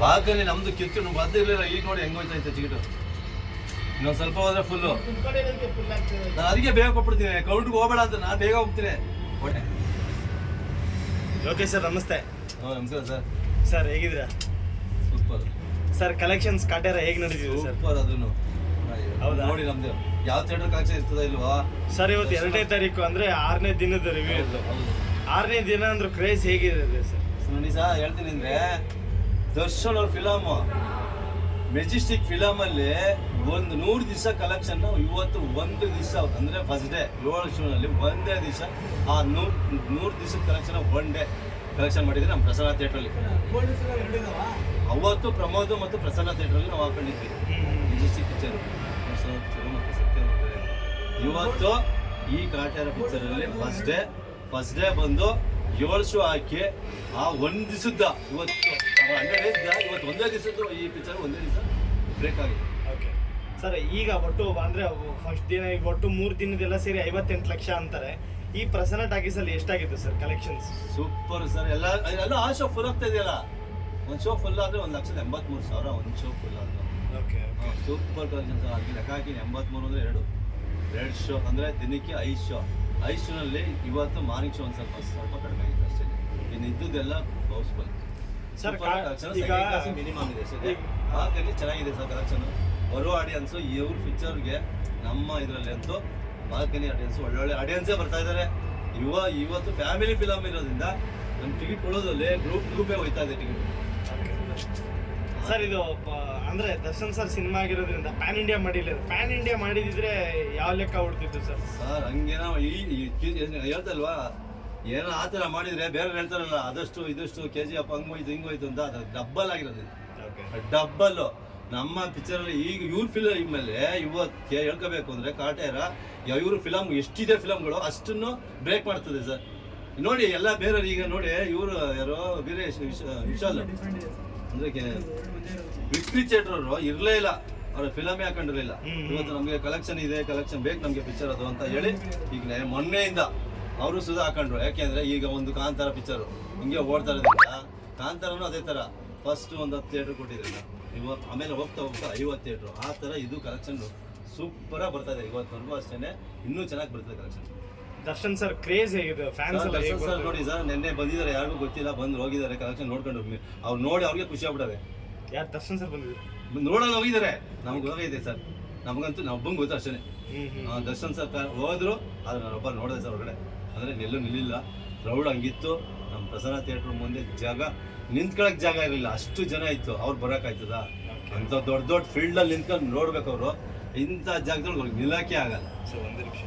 Balcony ನಮ್ದು ಕಿತ್ತು ಬಂದಿರ್ಲಿಲ್ಲ. ಈಗ ನೋಡಿ ಹೆಂಗ್ ಹೋಯ್ತೈತೆ ಟಿಕೆಟ್. ಇನ್ನೊಂದು ಸ್ವಲ್ಪ ಹೋದ್ರೆ ಫುಲ್ಲು. ನಾನು ಅದಕ್ಕೆ ಬೇಗ ಕೊಟ್ಬಿಡ್ತೀನಿ. ಕೌಂಟ್ಗೆ ಹೋಗ್ಬೇಡ ಅಂತ ನಾನು ಬೇಗ ಹೋಗ್ತೀನಿ. ಓಕೆ ಸರ್, ನಮಸ್ತೆ. ನಮಸ್ಕಾರ ಸರ್. ಸರ್ ಹೇಗಿದ್ದೀರಾ? Super sir. ಕಲೆಕ್ಷನ್ಸ್ ಕಾಟೇರ ಹೇಗೆ ನಡೆದಿದೆ ಸರ್? ಸೂಪರ್. ಅದನ್ನು ಹೌದಾ? ನೋಡಿ ನಮ್ದು ಯಾವ ಥಿಯೇಟರ್ ಕಲೆಕ್ಷನ್ ಇರ್ತದ ಇಲ್ವಾ ಸರ್? ಇವತ್ತು 2ನೇ ತಾರೀಕು ಅಂದ್ರೆ 6ನೇ ದಿನದ ರಿವ್ಯೂ ಇತ್ತು. 6ನೇ ದಿನ ಅಂದ್ರೆ ಕ್ರೇಜ್ ಹೇಗಿದೆ ಸರ್? ನೋಡಿ ಸರ್, ಹೇಳ್ತೀನಿ ಅಂದ್ರೆ ದರ್ಶನ್ ಅವ್ರ ಫಿಲಮ್ ಮೆಜೆಸ್ಟಿಕ್ ಫಿಲಮ್ ಅಲ್ಲಿ 100 ದಿವಸ ಕಲೆಕ್ಷನ್ ಇವತ್ತು ಒಂದು ದಿವಸ ಅಂದ್ರೆ ಫಸ್ಟ್ ಡೇ 7 ಶೋನಲ್ಲಿ ಒಂದೇ ದಿವಸ ಆ 100 ದಿವಸದ ಕಲೆಕ್ಷನ್ ಒನ್ ಡೇ ಕಲೆಕ್ಷನ್ ಮಾಡಿದ್ರೆ ನಮ್ಮ ಪ್ರಸನ್ನ ಥಿಯೇಟ್ರಲ್ಲಿ. ಅವತ್ತು ಪ್ರಮೋದ್ ಮತ್ತು ಪ್ರಸನ್ನ ಥಿಯೇಟ್ರಲ್ಲಿ ನಾವು ಹಾಕೊಂಡಿದ್ವಿ ಮೆಜೆಸ್ಟಿಕ್ ಪಿಕ್ಚರ್. ಪ್ರಸನ್ನ ಪಿಕ್ಚರ್ ಮತ್ತು ಸತ್ಯ. ಇವತ್ತು ಈ ಕಾಟೇರ ಪಿಕ್ಚರಲ್ಲಿ ಫಸ್ಟ್ ಡೇ ಬಂದು 7 ಶೋ ಹಾಕಿ ಆ ಒಂದು ದಿವಸದ ಇವತ್ತು 100 ಡೇಸ್ ಇವತ್ತು ಒಂದೇ ದಿವಸದ್ದು ಈ ಪಿಕ್ಚರ್ ಒಂದೇ ದಿವಸ ಬ್ರೇಕ್ ಆಗಿದೆ. Okay sir. ಈಗ ಒಟ್ಟು ಅಂದ್ರೆ ಫಸ್ಟ್ ದಿನ ಈಗ ಒಟ್ಟು 3 ದಿನದೆಲ್ಲ ಸೇರಿ 58 ಲಕ್ಷ ಅಂತಾರೆ. ಈ ಪ್ರಸನ್ನ ಟಾಕೀಸಲ್ಲಿ ಎಷ್ಟಾಗಿತ್ತು ಸರ್ ಕಲೆಕ್ಷನ್ಸ್? Super sir. ಎಲ್ಲ ಆ ಶೋ ಫುಲ್ ಆಗ್ತಾ ಇದೆಯಲ್ಲ. ಒಂದು ಶೋ ಫುಲ್ ಆದರೆ 1,83,000 ಒಂದು ಶೋ ಫುಲ್ ಆದ್ರೆ. ಓಕೆ. Super collections. ಅದಕ್ಕೆ ಲೆಕ್ಕ ಹಾಕಿ 83 ಅಂದರೆ ಎರಡು ಶೋ ಅಂದರೆ ದಿನಕ್ಕೆ 5 ಶೋ. 5 ಶೋನಲ್ಲಿ ಇವತ್ತು ಮಾರ್ನಿಂಗ್ ಶೋ ಒಂದು ಸ್ವಲ್ಪ ಕಡಿಮೆ ಆಗಿದೆ ಅಷ್ಟೇ. ಇನ್ನು ಇದ್ದುದೆಲ್ಲ ಹೌಸ್ಫುಲ್ ಸರ್. ಈಗ ಮಿನಿಮಮ್ ಇದೆ ಸರ್. ಮಾರ್ಕೆಟಲ್ಲಿ ಚೆನ್ನಾಗಿದೆ ಸರ್ ಕಲೆಕ್ಷನ್. ಬರೋ ಆಡಿಯನ್ಸು ಇವ್ರ ಪಿಕ್ಚರ್ಗೆ ನಮ್ಮ ಇದರಲ್ಲಿ ಅಂತೂ ಬಾಲ್ಕನಿ ಆಡಿಯನ್ಸ್ ಒಳ್ಳೊಳ್ಳೆ ಆಡಿಯನ್ಸೇ ಬರ್ತಾ ಇದ್ದಾರೆ. ಇವತ್ತು ಫ್ಯಾಮಿಲಿ ಫಿಲಮ್ ಇರೋದ್ರಿಂದ ನಮ್ಮ ಟಿಕೆಟ್ ಕೊಡೋದ್ರಲ್ಲಿ ಗ್ರೂಪೇ ಹೋಯ್ತಾ ಇದೆ ಟಿಕೆಟ್. ಸರ್ ಇದು ಅಂದ್ರೆ ದರ್ಶನ್ ಸರ್ ಸಿನಿಮಾ ಆಗಿರೋದ್ರಿಂದ ಪ್ಯಾನ್ ಇಂಡಿಯಾ ಮಾಡಿಲ್ಲ. ಪ್ಯಾನ್ ಇಂಡಿಯಾ ಮಾಡಿದಿದ್ರೆ ಯಾವ ಲೆಕ್ಕ ಹೊಡ್ತಿತ್ತು ಸರ್? ಸರ್ ಹಂಗೇನೋ ಹೇಳ್ತಲ್ವಾ, ಏನೋ ಆ ಥರ ಮಾಡಿದ್ರೆ ಬೇರೆ ಹೇಳ್ತಾರಲ್ಲ ಅದಷ್ಟು ಇದಷ್ಟು KGF ಹಂಗೋಯ್ತು ಹಿಂಗೋಯ್ತು ಅಂತ. ಅದು ಡಬ್ಬಲ್ ಆಗಿರೋದು. ಡಬ್ಬಲ್ಲು ನಮ್ಮ ಪಿಕ್ಚರಲ್ಲಿ. ಈಗ ಇವ್ರ ಫಿಲಮ್ ಮೇಲೆ ಇವತ್ತು ಹೇಳ್ಕೋಬೇಕು ಅಂದರೆ ಕಾಟೇರ ಇವ್ರ ಫಿಲಮ್ ಎಷ್ಟಿದೆ ಫಿಲಮ್ಗಳು ಅಷ್ಟನ್ನು ಬ್ರೇಕ್ ಮಾಡ್ತದೆ ಸರ್. ನೋಡಿ ಎಲ್ಲ ಬೇರೆ. ಈಗ ನೋಡಿ ಇವರು ಯಾರೋ ವಿಶಾಲ್ ಅಂದರೆ ವಿಕ್ಟ್ರಿ ಥಿಯೇಟರ್ ಅವರು ಇರಲೇ ಇಲ್ಲ, ಅವ್ರ ಫಿಲಮೇ ಹಾಕೊಂಡಿರಲಿಲ್ಲ. ಇವತ್ತು ನಮಗೆ ಕಲೆಕ್ಷನ್ ಇದೆ, ಕಲೆಕ್ಷನ್ ಬೇಕು ನಮಗೆ ಪಿಕ್ಚರ್ ಅದು ಅಂತ ಹೇಳಿ ಈಗ ಮೊನ್ನೆಯಿಂದ ಅವರು ಸುಧಾ ಹಾಕೊಂಡ್ರು. ಯಾಕೆಂದರೆ ಈಗ ಒಂದು ಕಾಂತಾರ ಪಿಕ್ಚರು ಹಿಂಗೆ ಓಡ್ತಾ ಇರೋದ್ರಿಂದ ಕಾಂತಾರನೂ ಅದೇ ಥರ ಫಸ್ಟ್ ಒಂದು 10 ಥಿಯೇಟ್ರ್ ಕೊಟ್ಟಿದ್ರಿಂದ ಇವತ್ತು ಆಮೇಲೆ ಹೋಗ್ತಾ 50 ಥಿಯೇಟ್ರು ಆ ಥರ ಇದು ಕಲೆಕ್ಷನ್ ಸೂಪರಾಗಿ ಬರ್ತಾ ಇದೆ. ಇವತ್ತವರೆಗೂ ಅಷ್ಟೇ ಇನ್ನೂ ಚೆನ್ನಾಗಿ ಬರ್ತದೆ ಕಲೆಕ್ಷನ್. ದರ್ಶನ್ ಸರ್ ಕ್ರೇಜ್ ಹೇಗಿದೆ ಫ್ಯಾನ್ಸ್ ಎಲ್ಲ? ದರ್ಶನ್ ಸರ್ ನೋಡಿ ಸರ್, ನಿನ್ನೆ ಬಂದಿದ್ದಾರೆ, ಯಾರಿಗೂ ಗೊತ್ತಿಲ್ಲ, ಬಂದು ಹೋಗಿದ್ದಾರೆ ಕಲೆಕ್ಷನ್ ನೋಡ್ಕೊಂಡು. ಅವ್ರು ನೋಡಿ ಅವ್ರಿಗೆ ಖುಷಿ ಆಗ್ಬಿಟ್ಟದೆ. ಯಾರು ದರ್ಶನ್ ಸರ್ ಬಂದಿದ್ರು? ನೋಡೋಣ ಹೋಗಿದ್ದಾರೆ. ನಮ್ಗೆ ಹೋಗಿದೆ ಸರ್, ನಮಗಂತೂ ನಮ್ಮಂಗೆ ಗೊತ್ತು ಅಷ್ಟೇ. ದರ್ಶನ್ ಸರ್ ಹೋದ್ರು, ಆದರೆ ನಾನೊಬ್ಬ ನೋಡಿದೆ ಸರ್ ಹೊರಗಡೆ. ಅಂದರೆ ನಿಲ್ಲಿಲ್ಲ, ಕ್ರೌಡ್ ಹಂಗಿತ್ತು. ನಮ್ಮ ಪ್ರಸನ್ನ ಥಿಯೇಟ್ರ್ ಮುಂದೆ ನಿಂತ್ಕೊಳಕ್ಕೆ ಜಾಗ ಇರಲಿಲ್ಲ, ಅಷ್ಟು ಜನ ಇತ್ತು. ಅವ್ರು ಬರೋಕ್ಕಾಯ್ತದ? ಅಂಥ ದೊಡ್ಡ ಫೀಲ್ಡಲ್ಲಿ ನಿಂತ್ಕೊಂಡು ನೋಡ್ಬೇಕು ಅವರು. ಇಂಥ ಜಾಗದಲ್ಲಿ ನಿಲ್ಲಕ್ಕೆ ಆಗಲ್ಲ. ಸೊ ಒಂದು ನಿಮಿಷ.